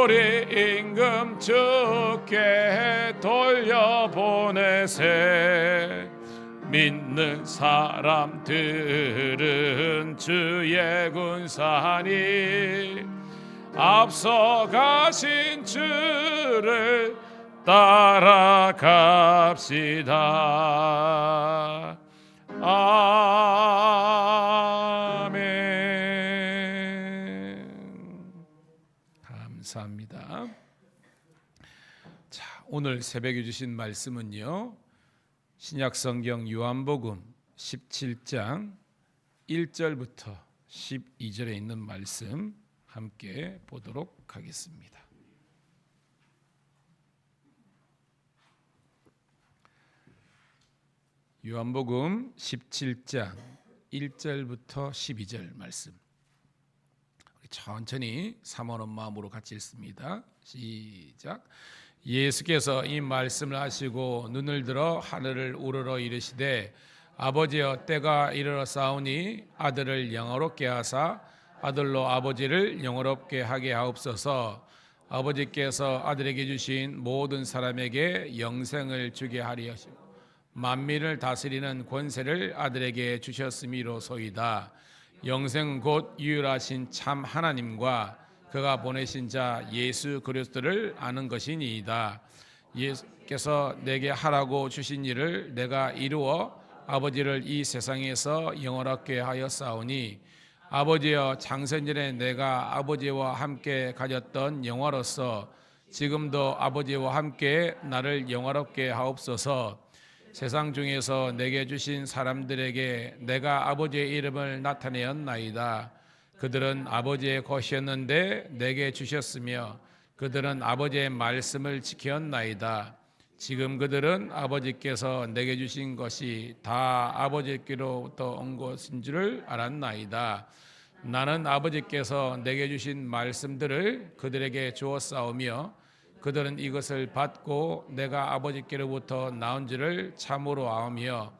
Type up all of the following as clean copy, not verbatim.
우리 임금 주께 돌려보내세. 믿는 사람들은 주의 군사니 앞서가신 주를 따라갑시다. 아멘. 감사합니다. 자, 오늘 새벽에 주신 말씀은요, 신약성경 요한복음 17장 1절부터 12절에 있는 말씀 함께 보도록 하겠습니다. 요한복음 17장 1절부터 12절 말씀, 우리 천천히 사모하는 마음으로 같이 읽습니다. 시작. 예수께서 이 말씀을 하시고 눈을 들어 하늘을 우러러 이르시되, 아버지여, 때가 이르렀사오니 아들을 영화롭게 하사 아들로 아버지를 영화롭게 하게 하옵소서. 아버지께서 아들에게 주신 모든 사람에게 영생을 주게 하리 하시고 만민을 다스리는 권세를 아들에게 주셨음이로소이다. 영생은 곧 유일하신 참 하나님과 그가 보내신 자 예수 그리스도를 아는 것이니이다. 예수께서 내게 하라고 주신 일을 내가 이루어 아버지를 이 세상에서 영원하게 하였사오니, 아버지여, 창세전에 내가 아버지와 함께 가졌던 영화로서 지금도 아버지와 함께 나를 영화롭게 하옵소서. 세상 중에서 내게 주신 사람들에게 내가 아버지의 이름을 나타내었나이다. 그들은 아버지의 것이었는데 내게 주셨으며 그들은 아버지의 말씀을 지켰나이다. 지금 그들은 아버지께서 내게 주신 것이 다 아버지께로부터 온 것인 줄을 알았나이다. 나는 아버지께서 내게 주신 말씀들을 그들에게 주었사오며 그들은 이것을 받고 내가 아버지께로부터 나온 줄을 참으로 아오며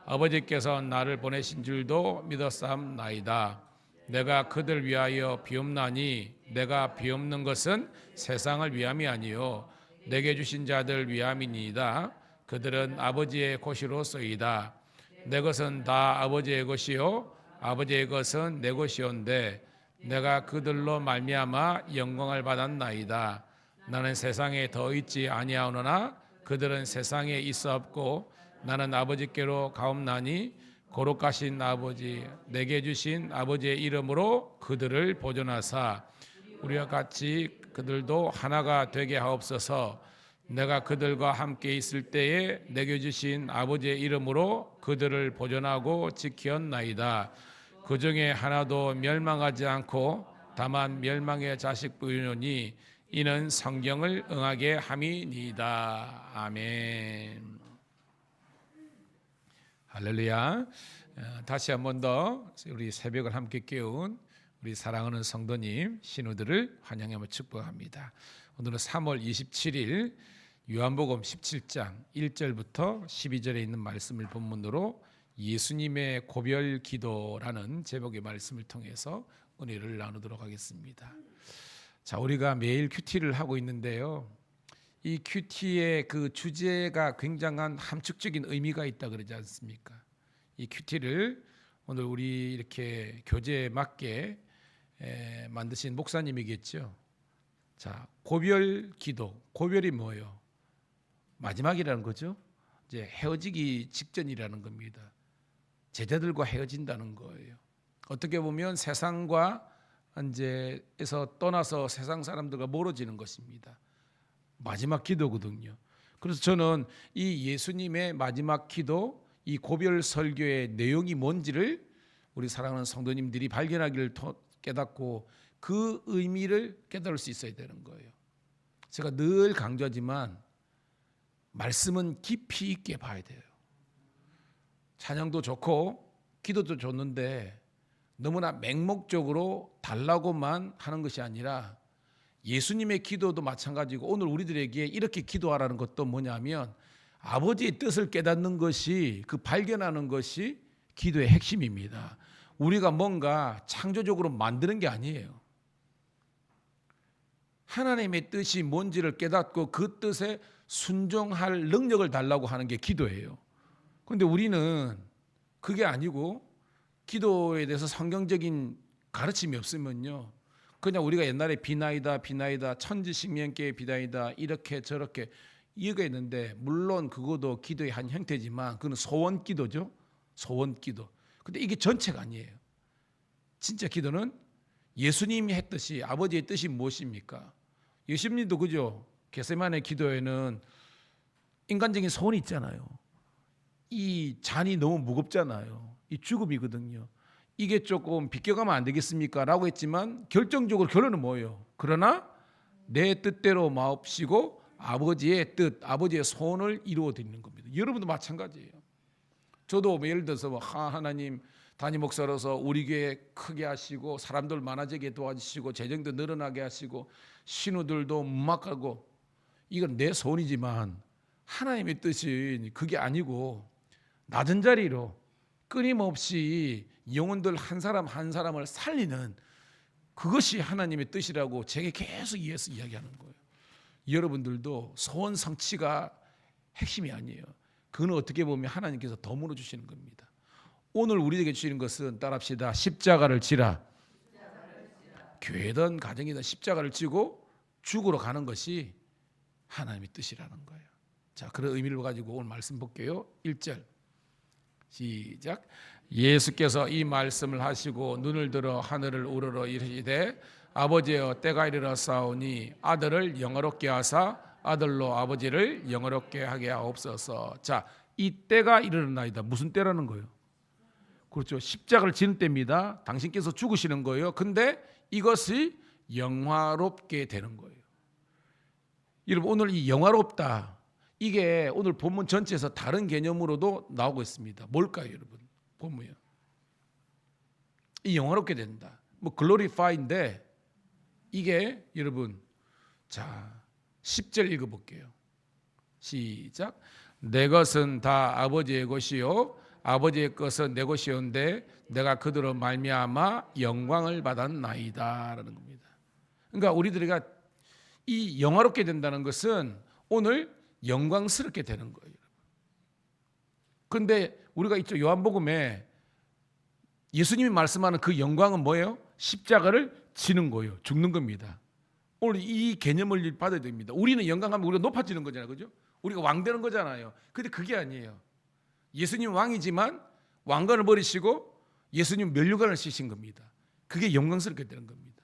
아버지께서 나를 보내신 줄도 믿었사옵나이다. 내가 그들 위하여 비옵나니 내가 비옵는 것은 세상을 위함이 아니요 내게 주신 자들 위함이니이다. 그들은 아버지의 것이로소이다. 내 것은 다 아버지의 것이요 아버지의 것은 내 것이온데 내가 그들로 말미암아 영광을 받았나이다. 나는 세상에 더 있지 아니하오나 그들은 세상에 있어 없고 나는 아버지께로 가옵나니 거룩하신 아버지, 내게 주신 아버지의 이름으로 그들을 보존하사 우리와 같이 그들도 하나가 되게 하옵소서. 내가 그들과 함께 있을 때에 내게 주신 아버지의 이름으로 그들을 보존하고 지켰나이다. 그 중에 하나도 멸망하지 않고 다만 멸망의 자식뿐이니 이는 성경을 응하게 함이니이다. 아멘. 할렐루야. 다시 한 번 더 우리 새벽을 함께 깨운 우리 사랑하는 성도님, 신우들을 환영하며 축복합니다. 오늘은 3월 27일 요한복음 17장 1절부터 12절에 있는 말씀을 본문으로 예수님의 고별 기도라는 제목의 말씀을 통해서 은혜를 나누도록 하겠습니다. 자, 우리가 매일 큐티를 하고 있는데요, 이 큐티의 그 주제가 굉장한 함축적인 의미가 있다 그러지 않습니까? 이 큐티를 오늘 우리 이렇게 교재에 맞게 만드신 목사님이겠죠. 자, 고별 기도. 고별이 뭐예요? 마지막이라는 거죠. 이제 헤어지기 직전이라는 겁니다. 제자들과 헤어진다는 거예요. 어떻게 보면 세상과 이제에서 떠나서 세상 사람들과 멀어지는 것입니다. 마지막 기도거든요. 그래서 저는 이 예수님의 마지막 기도, 이 고별 설교의 내용이 뭔지를 우리 사랑하는 성도님들이 발견하기를 깨닫고 그 의미를 깨달을 수 있어야 되는 거예요. 제가 늘 강조하지만 말씀은 깊이 있게 봐야 돼요. 찬양도 좋고 기도도 좋는데 너무나 맹목적으로 달라고만 하는 것이 아니라 예수님의 기도도 마찬가지고 오늘 우리들에게 이렇게 기도하라는 것도 뭐냐면 아버지의 뜻을 깨닫는 것이, 그 발견하는 것이 기도의 핵심입니다. 우리가 뭔가 창조적으로 만드는 게 아니에요. 하나님의 뜻이 뭔지를 깨닫고 그 뜻에 순종할 능력을 달라고 하는 게 기도예요. 그런데 우리는 그게 아니고 기도에 대해서 성경적인 가르침이 없으면요, 그냥 우리가 옛날에 비나이다 천지식명계의 비나이다 이렇게 저렇게 이유가 있는데, 물론 그것도 기도의 한 형태지만 그건 소원기도죠. 소원기도. 근데 이게 전체가 아니에요. 진짜 기도는 예수님이 했듯이 아버지의 뜻이 무엇입니까? 예수님도 그죠? 겟세마네 기도에는 인간적인 소원이 있잖아요. 이 잔이 너무 무겁잖아요. 이 죽음이거든요. 이게 조금 비껴가면 안 되겠습니까? 라고 했지만 결정적으로 결론은 뭐예요? 그러나 내 뜻대로 마옵시고 아버지의 뜻, 아버지의 소원을 이루어 드리는 겁니다. 여러분도 마찬가지예요. 저도 예를 들어서 하나님, 담임 목사로서 우리 교회 크게 하시고 사람들 많아지게 도와주시고 재정도 늘어나게 하시고 신우들도 문막하고, 이건 내 소원이지만 하나님의 뜻이 그게 아니고 낮은 자리로 끊임없이 영혼들 한 사람 한 사람을 살리는 그것이 하나님의 뜻이라고 제게 계속 이야기하는 거예요. 여러분들도 소원 성취가 핵심이 아니에요. 그건 어떻게 보면 하나님께서 덤으로 주시는 겁니다. 오늘 우리에게 주시는 것은 따라합시다. 십자가를 지라. 교회든 가정이든 십자가를 지고 죽으러 가는 것이 하나님의 뜻이라는 거예요. 자, 그런 의미를 가지고 오늘 말씀 볼게요. 1절 시작. 예수께서 이 말씀을 하시고 눈을 들어 하늘을 우러러 이르시되 아버지여 때가 이르렀사오니 아들을 영화롭게 하사 아들로 아버지를 영화롭게 하게 하옵소서. 자, 이 때가 이르렀나이다. 무슨 때라는 거예요? 그렇죠. 십자가를 지는 때입니다. 당신께서 죽으시는 거예요. 근데 이것이 영화롭게 되는 거예요. 여러분, 오늘 이 영화롭다, 이게 오늘 본문 전체에서 다른 개념으로도 나오고 있습니다. 뭘까요, 여러분? 본문이요. 이 영화롭게 된다. 뭐 글로리파인데 이게 여러분, 자 10절 읽어볼게요. 시작. 내 것은 다 아버지의 것이요 아버지의 것은 내 것이온데 내가 그들로 말미암아 영광을 받았나이다라는 겁니다. 그러니까 우리들이가 이 영화롭게 된다는 것은 오늘 영광스럽게 되는 거예요. 그런데 우리가 있죠, 요한복음에 예수님이 말씀하는 그 영광은 뭐예요? 십자가를 지는 거예요. 죽는 겁니다. 오늘 이 개념을 받아야 됩니다. 우리는 영광하면 우리가 높아지는 거잖아요, 그죠? 우리가 왕 되는 거잖아요. 근데 그게 아니에요. 예수님 왕이지만 왕관을 버리시고 예수님 면류관을 쓰신 겁니다. 그게 영광스럽게 되는 겁니다.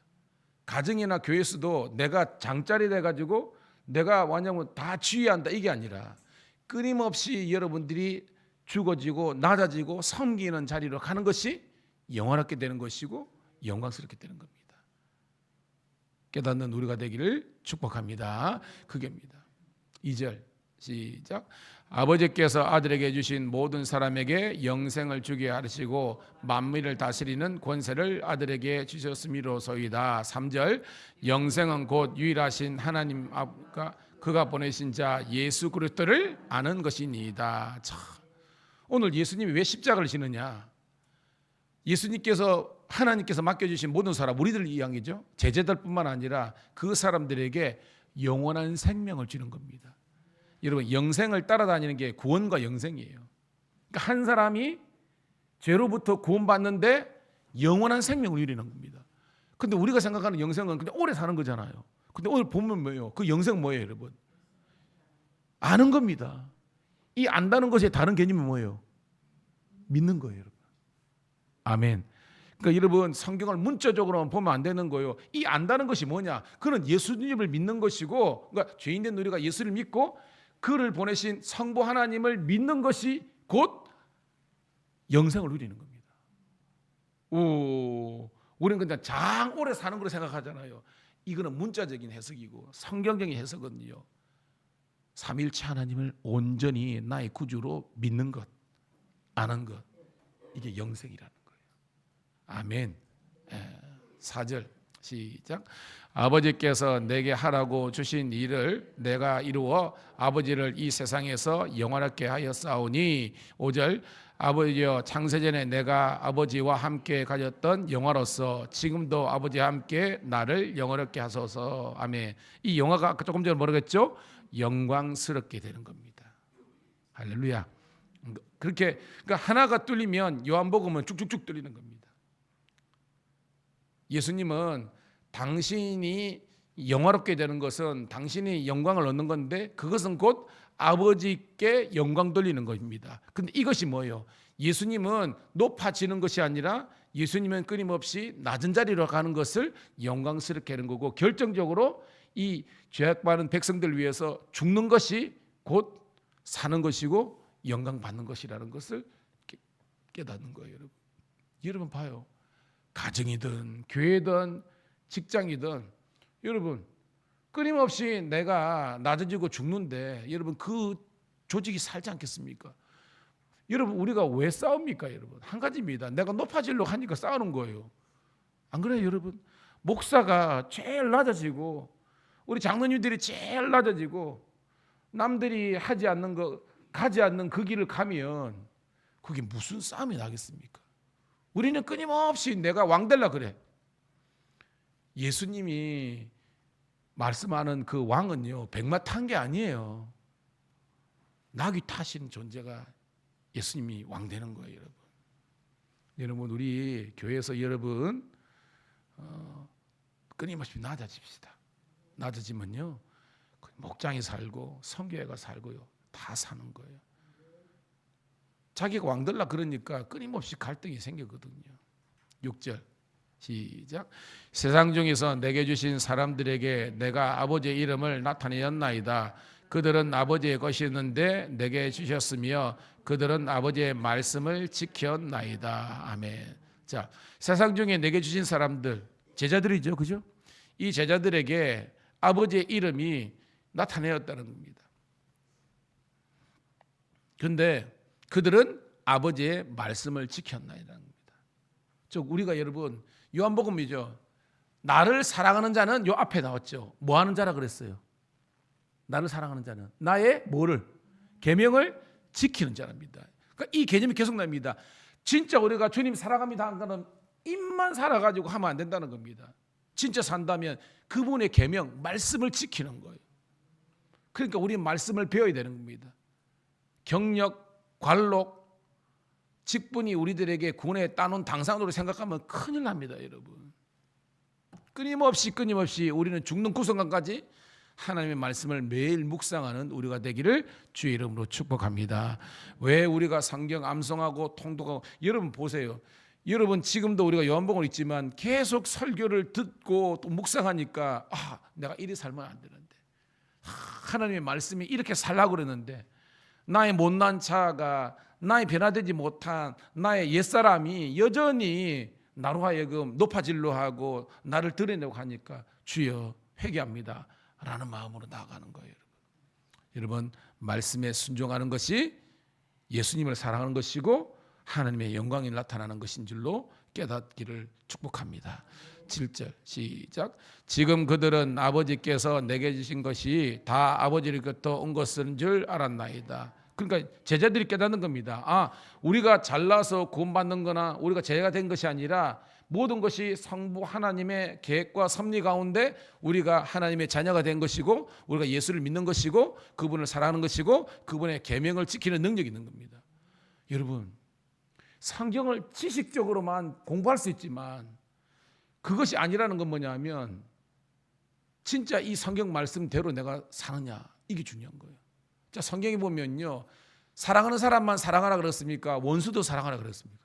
가정이나 교회에서도 내가 장짜리 돼가지고 내가 완전 다 지휘한다, 이게 아니라 끊임없이 여러분들이 죽어지고 낮아지고 섬기는 자리로 가는 것이 영원하게 되는 것이고 영광스럽게 되는 겁니다. 깨닫는 우리가 되기를 축복합니다. 그게입니다. 2절 시작. 아버지께서 아들에게 주신 모든 사람에게 영생을 주게 하시고 만민을 다스리는 권세를 아들에게 주셨음이로소이다. 3절 영생은 곧 유일하신 하나님 앞과 그가 보내신 자 예수 그리스도를 아는 것이니이다. 자, 오늘 예수님이 왜 십자가를 지느냐? 예수님께서 하나님께서 맡겨주신 모든 사람, 우리들 이야기죠. 제자들뿐만 아니라 그 사람들에게 영원한 생명을 주는 겁니다. 여러분, 영생을 따라다니는 게 구원과 영생이에요. 그러니까 한 사람이 죄로부터 구원받는데 영원한 생명을 누리는 겁니다. 근데 우리가 생각하는 영생은 그냥 오래 사는 거잖아요. 근데 오늘 보면 뭐예요? 그 영생 뭐예요, 여러분? 아는 겁니다. 이 안다는 것의 다른 개념이 뭐예요? 믿는 거예요, 여러분. 아멘. 그러니까 여러분, 성경을 문자적으로만 보면 안 되는 거예요. 이 안다는 것이 뭐냐? 그는 예수님을 믿는 것이고, 그러니까 죄인된 우리가 예수를 믿고 그를 보내신 성부 하나님을 믿는 것이 곧 영생을 누리는 겁니다. 우리는 그냥 장 오래 사는 걸로 생각하잖아요. 이거는 문자적인 해석이고 성경적인 해석은요, 삼위일체 하나님을 온전히 나의 구주로 믿는 것, 아는 것, 이게 영생이라는 거예요. 아멘. 4절 시작. 아버지께서 내게 하라고 주신 일을 내가 이루어 아버지를 이 세상에서 영원하게 하였사오니. 5절 아버지여, 창세전에 내가 아버지와 함께 가졌던 영화로서 지금도 아버지와 함께 나를 영화롭게 하소서. 아멘. 이 영화가 조금 전에 뭐라고 했죠? 영광스럽게 되는 겁니다. 할렐루야. 그렇게 그러니까 하나가 뚫리면 요한복음은 쭉쭉쭉 뚫리는 겁니다. 예수님은 당신이 영화롭게 되는 것은 당신이 영광을 얻는 건데 그것은 곧 아버지께 영광 돌리는 것입니다. 근데 이것이 뭐예요? 예수님은 높아지는 것이 아니라 예수님은 끊임없이 낮은 자리로 가는 것을 영광스럽게 하는 거고, 결정적으로 이 죄악받는 백성들을 위해서 죽는 것이 곧 사는 것이고 영광 받는 것이라는 것을 깨닫는 거예요. 여러분 봐요. 가정이든 교회든 직장이든 여러분 끊임없이 내가 낮아지고 죽는데 여러분 그 조직이 살지 않겠습니까? 여러분 우리가 왜 싸웁니까? 여러분 한 가지입니다. 내가 높아지려고 하니까 싸우는 거예요. 안 그래요 여러분? 목사가 제일 낮아지고 우리 장로님들이 제일 낮아지고 남들이 하지 않는 거 가지 않는 그 길을 가면 그게 무슨 싸움이 나겠습니까? 우리는 끊임없이 내가 왕 되려고 그래. 예수님이 말씀하는 그 왕은요 백마 탄 게 아니에요. 나귀 타신 존재가 예수님이 왕 되는 거예요. 여러분, 여러분 우리 교회에서 여러분 끊임없이 낮아집시다. 낮아지면요 목장이 살고 성교회가 살고요 다 사는 거예요. 자기가 왕 되려 그러니까 끊임없이 갈등이 생기거든요. 6절 시작. 세상 중에서 내게 주신 사람들에게 내가 아버지의 이름을 나타내었나이다. 그들은 아버지의 것이었는데 내게 주셨으며 그들은 아버지의 말씀을 지켰나이다. 아멘. 자, 세상 중에 내게 주신 사람들 제자들이죠, 그죠? 이 제자들에게 아버지의 이름이 나타내었다는 겁니다. 그런데 그들은 아버지의 말씀을 지켰나이다는 겁니다. 즉 우리가 여러분 요한복음이죠. 나를 사랑하는 자는 요 앞에 나왔죠. 뭐 하는 자라 그랬어요? 나를 사랑하는 자는 나의 뭐를? 계명을 지키는 자랍니다. 그러니까 이 개념이 계속 납니다. 진짜 우리가 주님 사랑합니다 한 거는 입만 살아가지고 하면 안 된다는 겁니다. 진짜 산다면 그분의 계명, 말씀을 지키는 거예요. 그러니까 우리는 말씀을 배워야 되는 겁니다. 경력, 관록, 직분이 우리들에게 군에 따놓은 당상으로 생각하면 큰일 납니다, 여러분. 끊임없이 우리는 죽는 그 순간까지 하나님의 말씀을 매일 묵상하는 우리가 되기를 주의 이름으로 축복합니다. 왜 우리가 성경 암송하고 통독하고, 여러분 보세요. 여러분 지금도 우리가 요한복음을 읽지만 계속 설교를 듣고 또 묵상하니까 내가 이리 살면 안 되는데, 하나님의 말씀이 이렇게 살라고 그러는데 나의 못난 자아가, 나의 변화되지 못한 나의 옛사람이 여전히 나로 하여금 높아지려 하고 나를 드러내려고 하니까 주여 회개합니다 라는 마음으로 나아가는 거예요. 여러분 말씀에 순종하는 것이 예수님을 사랑하는 것이고 하나님의 영광이 나타나는 것인 줄로 깨닫기를 축복합니다. 7절 시작. 지금 그들은 아버지께서 내게 주신 것이 다 아버지로부터 온 것인 줄 알았나이다. 그러니까 제자들이 깨닫는 겁니다. 우리가 잘나서 구원받는 거나 우리가 제자가 된 것이 아니라 모든 것이 성부 하나님의 계획과 섭리 가운데 우리가 하나님의 자녀가 된 것이고 우리가 예수를 믿는 것이고 그분을 사랑하는 것이고 그분의 계명을 지키는 능력이 있는 겁니다. 여러분 성경을 지식적으로만 공부할 수 있지만 그것이 아니라는 건 뭐냐면 진짜 이 성경 말씀대로 내가 사느냐, 이게 중요한 거예요. 자, 성경에 보면요 사랑하는 사람만 사랑하라 그랬습니까? 원수도 사랑하라 그랬습니까?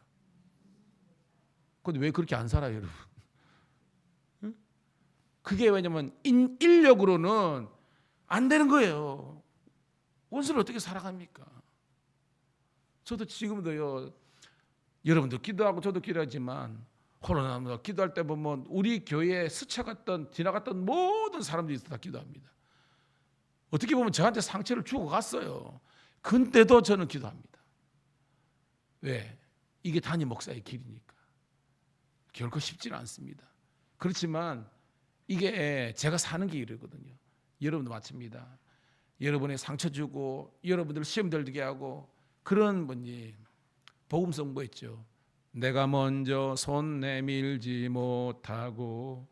근데 왜 그렇게 안 살아요, 여러분? 그게 왜냐면 인력으로는 안 되는 거예요. 원수를 어떻게 사랑합니까? 저도 지금도요, 여러분도 기도하고 저도 기도하지만 코로나 기도할 때 보면 우리 교회에 스쳐갔던 지나갔던 모든 사람들이 다 기도합니다. 어떻게 보면 저한테 상처를 주고 갔어요. 근데도 저는 기도합니다. 왜? 이게 단임 목사의 길이니까. 결코 쉽지는 않습니다. 그렇지만 이게 제가 사는 길이거든요. 여러분도 마찬가지입니다. 여러분의 상처 주고 여러분들 시험 들게 하고 그런 분이 복음 선포했죠. 내가 먼저 손 내밀지 못하고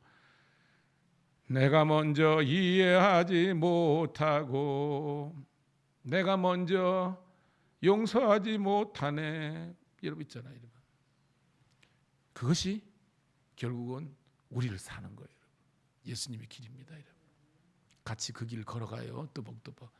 내가 먼저 이해하지 못하고 내가 먼저 용서하지 못하네. 여러분 있잖아요. 여러분. 그것이 결국은 우리를 사는 거예요. 예수님의 길입니다. 여러분. 같이 그 길을 걸어가요. 뜨벅뜨벅.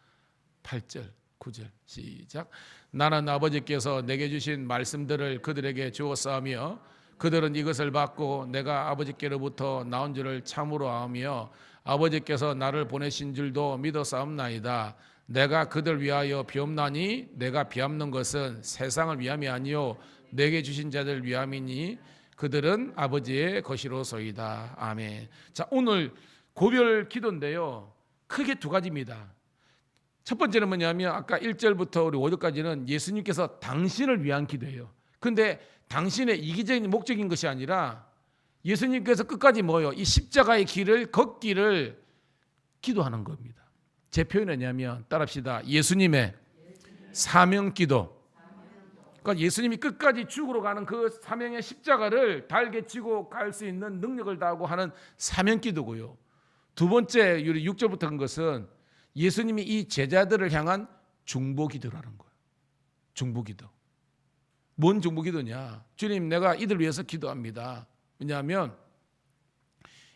8절 9절 시작. 나는 아버지께서 내게 주신 말씀들을 그들에게 주었사오며 그들은 이것을 받고 내가 아버지께로부터 나온 줄을 참으로 아며 아버지께서 나를 보내신 줄도 믿었사옵나이다. 내가 그들 위하여 비옵나니 내가 비옵는 것은 세상을 위함이 아니요 내게 주신 자들 위함이니 그들은 아버지의 것이로소이다. 아멘. 자, 오늘 고별 기도인데요. 크게 두 가지입니다. 첫 번째는 뭐냐면 아까 1절부터 우리 5절까지는 예수님께서 당신을 위한 기도예요. 그런데 당신의 이기적인 목적인 것이 아니라 예수님께서 끝까지 뭐예요? 이 십자가의 길을 걷기를 기도하는 겁니다. 제 표현은 뭐냐면 따라합시다. 예수님의 사명 기도. 그러니까 예수님이 끝까지 죽으러 가는 그 사명의 십자가를 달게 지고 갈 수 있는 능력을 다하고 하는 사명 기도고요. 두 번째 우리 6절부터 한 것은 예수님이 이 제자들을 향한 중보기도라는 거예요. 중보기도. 뭔 중보기도냐? 주님, 내가 이들 위해서 기도합니다. 왜냐하면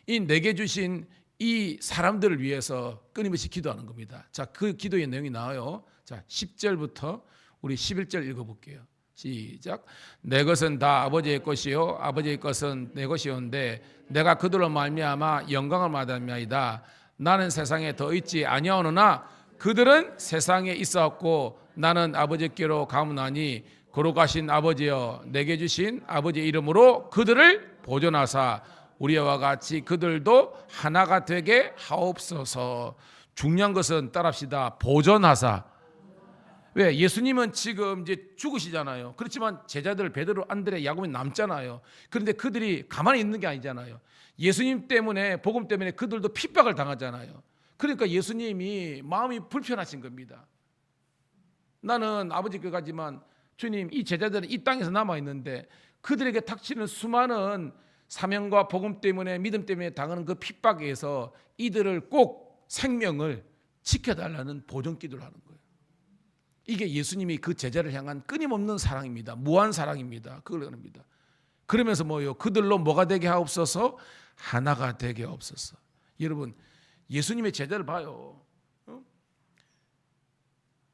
이 내게 주신 이 사람들을 위해서 끊임없이 기도하는 겁니다. 자, 그 기도의 내용이 나와요. 자, 10절부터 우리 11절 읽어볼게요. 시작. 내 것은 다 아버지의 것이요 아버지의 것은 내 것이온데 내가 그들로 말미암아 영광을 받았나이다. 나는 세상에 더 있지 아니하오나 그들은 세상에 있었고 나는 아버지께로 가문하니 거룩하신 아버지여 내게 주신 아버지의 이름으로 그들을 보존하사 우리와 같이 그들도 하나가 되게 하옵소서. 중요한 것은 따라합시다. 보존하사. 왜? 예수님은 지금 이제 죽으시잖아요. 그렇지만 제자들 베드로, 안드레, 야곱이 남잖아요. 그런데 그들이 가만히 있는 게 아니잖아요. 예수님 때문에, 복음 때문에 그들도 핍박을 당하잖아요. 그러니까 예수님이 마음이 불편하신 겁니다. 나는 아버지께 가지만 주님, 이 제자들은 이 땅에서 남아있는데 그들에게 닥치는 수많은 사명과 복음 때문에, 믿음 때문에 당하는 그 핍박에서 이들을 꼭 생명을 지켜달라는 보존 기도를 하는 거예요. 이게 예수님이 그 제자를 향한 끊임없는 사랑입니다. 무한 사랑입니다. 그걸 합니다. 그러면서 뭐요? 그들로 뭐가 되게 하옵소서? 하나가 되게 하옵소서. 여러분, 예수님의 제자를 봐요.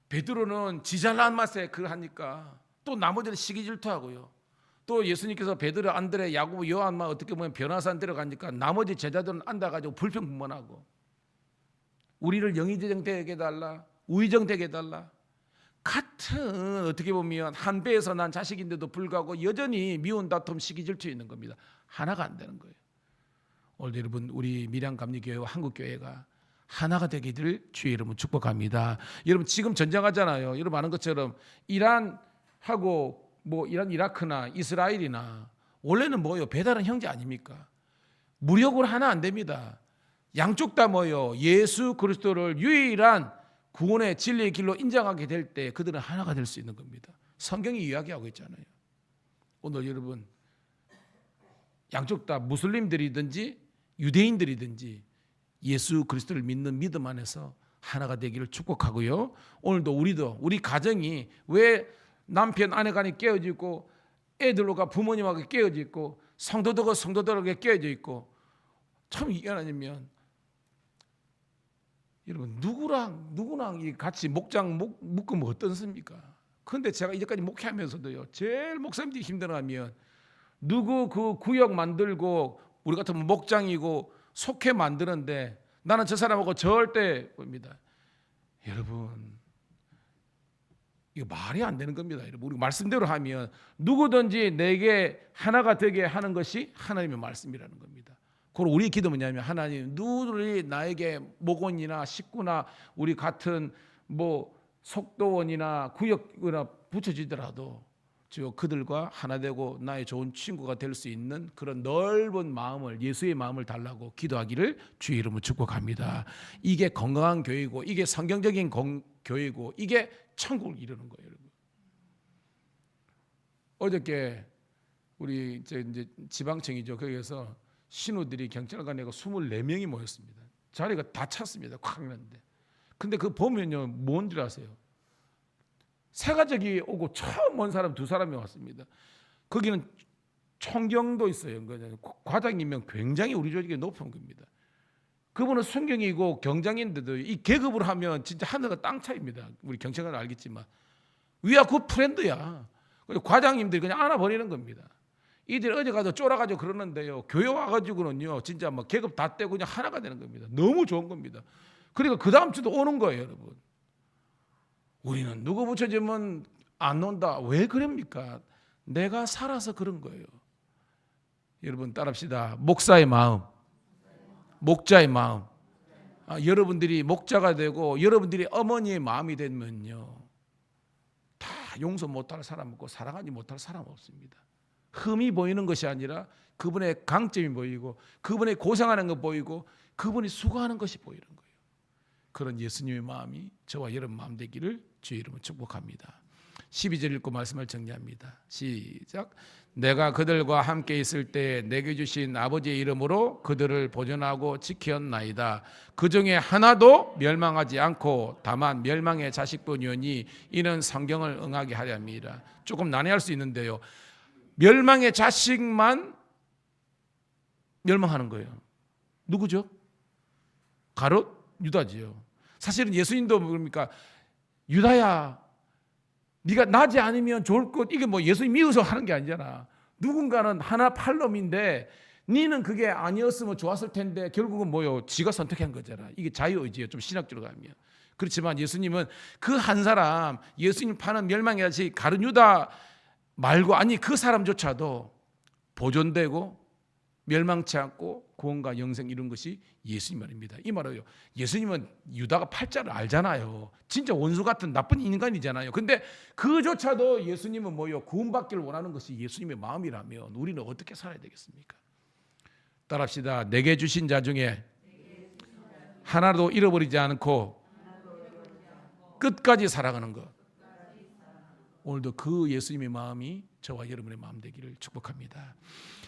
베드로는 지 잘난 맛에 그걸 하니까 또 나머지는 시기 질투하고요. 또 예수님께서 베드로, 안드레, 야고보, 요한만 어떻게 보면 변화산 데려가니까 나머지 제자들은 앉아가지고 불평불만하고 우리를 영의정되게 해달라, 우의정되게 해달라. 같은 어떻게 보면 한 배에서 난 자식인데도 불구하고 여전히 미운 다툼, 시기 질투에 있는 겁니다. 하나가 안 되는 거예요. 오늘 여러분 우리 밀양감리교회와 한국교회가 하나가 되기를 주의 이름으로 축복합니다. 여러분 지금 전쟁하잖아요. 여러분 아는 것처럼 이란하고 뭐 이란, 이라크나 이스라엘이나 원래는 뭐요? 배달은 형제 아닙니까? 무력으로 하나 안 됩니다. 양쪽 다 뭐요? 예수 그리스도를 유일한 구원의 진리의 길로 인정하게 될 때 그들은 하나가 될 수 있는 겁니다. 성경이 이야기하고 있잖아요. 오늘 여러분 양쪽 다 무슬림들이든지 유대인들이든지 예수 그리스도를 믿는 믿음 안에서 하나가 되기를 축복하고요. 오늘도 우리 가정이 왜 남편 아내 간에 깨어져 있고 애들과 부모님하고 깨어져 있고 성도들과 성도들에게 깨어져 있고 참 이게 아니면 여러분 누구랑 같이 목장 묶으면 어떻습니까? 그런데 제가 이제까지 목회하면서도요 제일 목사님들이 힘들어하면 누구 그 구역 만들고 우리 같으면 목장이고 속해 만드는데 나는 저 사람하고 절대 봅니다. 여러분 이거 말이 안 되는 겁니다. 여러분 우리 말씀대로 하면 누구든지 내게 하나가 되게 하는 것이 하나님의 말씀이라는 겁니다. 그리고 우리 기도는 뭐냐면 하나님 누구들이 나에게 목원이나 식구나 우리 같은 뭐 속도원이나 구역이나 붙여지더라도 저 그들과 하나 되고 나의 좋은 친구가 될 수 있는 그런 넓은 마음을 예수의 마음을 달라고 기도하기를 주의 이름으로 축복합니다. 이게 건강한 교회이고 이게 성경적인 교회이고 이게 천국을 이루는 거예요. 여러분. 어저께 우리 이제 지방청이죠. 거기에서 신우들이 경찰관에 24명이 모였습니다. 자리가 다 찼습니다. 콱 났는데. 근데 그 보면요, 뭔지 아세요? 세 가족이 오고 처음 온 사람 2사람이 왔습니다. 거기는 총경도 있어요. 과장님명 굉장히 우리 조직이 높은 겁니다. 그분은 순경이고 경장인데도 이 계급을 하면 진짜 하늘과 땅 차이입니다. 우리 경찰관은 알겠지만 위아 굿 프렌드야. 과장님들이 그냥 안아버리는 겁니다. 이들 어제 가서 쫄아가지고 그러는데요, 교회 와가지고는요 진짜 막 계급 다 떼고 그냥 하나가 되는 겁니다. 너무 좋은 겁니다. 그리고 그 다음 주도 오는 거예요. 여러분, 우리는 누구 붙여주면 안 논다. 왜 그럽니까? 내가 살아서 그런 거예요. 여러분 따라합시다. 목사의 마음, 목자의 마음. 여러분들이 목자가 되고 여러분들이 어머니의 마음이 되면요, 다 용서 못할 사람 없고 사랑하지 못할 사람 없습니다. 흠이 보이는 것이 아니라 그분의 강점이 보이고 그분의 고생하는 거 보이고 그분이 수고하는 것이 보이는 거예요. 그런 예수님의 마음이 저와 여러분 마음 되기를 주의 이름으로 축복합니다. 12절 읽고 말씀을 정리합니다. 시작. 내가 그들과 함께 있을 때 내게 주신 아버지의 이름으로 그들을 보존하고 지켰나이다. 그 중에 하나도 멸망하지 않고 다만 멸망의 자식뿐이오니 이는 성경을 응하게 하려 함이라. 조금 난해할 수 있는데요, 멸망의 자식만 멸망하는 거예요. 누구죠? 가롯 유다지요. 사실은 예수님도 뭡니까? 유다야, 네가 나지 않으면 좋을 것. 이게 뭐 예수님 미워서 하는 게 아니잖아. 누군가는 하나 팔놈인데 니는 그게 아니었으면 좋았을 텐데 결국은 뭐요? 지가 선택한 거잖아. 이게 자유의지예요. 좀 신학적으로 가면. 그렇지만 예수님은 그 한 사람, 예수님 파는 멸망의 자식 가룟 유다 말고, 아니 그 사람조차도 보존되고 멸망치 않고 구원과 영생 이룬 것이 예수님 말입니다. 이 말이에요. 예수님은 유다가 팔자를 알잖아요. 진짜 원수 같은 나쁜 인간이잖아요. 근데 그조차도 예수님은 뭐요? 구원받기를 원하는 것이 예수님의 마음이라면 우리는 어떻게 살아야 되겠습니까? 따라합시다. 내게 주신 자 중에 하나도 잃어버리지 않고 끝까지 살아가는 것. 오늘도 그 예수님의 마음이 저와 여러분의 마음 되기를 축복합니다.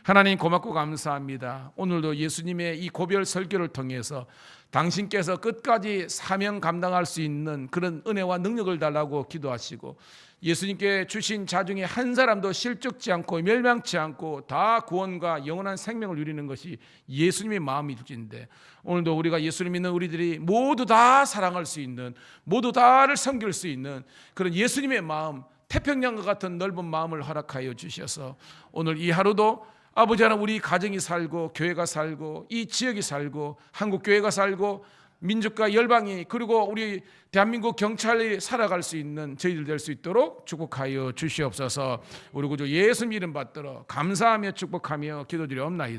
하나님 고맙고 감사합니다. 오늘도 예수님의 이 고별 설교를 통해서 당신께서 끝까지 사명 감당할 수 있는 그런 은혜와 능력을 달라고 기도하시고, 예수님께 주신 자 중에 한 사람도 실족지 않고 멸망치 않고 다 구원과 영원한 생명을 누리는 것이 예수님의 마음이신데, 오늘도 우리가 예수를 믿는 우리들이 모두 다 사랑할 수 있는, 모두 다를 섬길 수 있는 그런 예수님의 마음, 태평양과 같은 넓은 마음을 허락하여 주셔서 오늘 이 하루도 아버지 하나님, 우리 가정이 살고 교회가 살고 이 지역이 살고 한국 교회가 살고 민족과 열방이, 그리고 우리 대한민국 경찰이 살아갈 수 있는 저희들 될 수 있도록 축복하여 주시옵소서. 우리 구주 예수님 이름 받들어 감사하며 축복하며 기도드리옵나이다.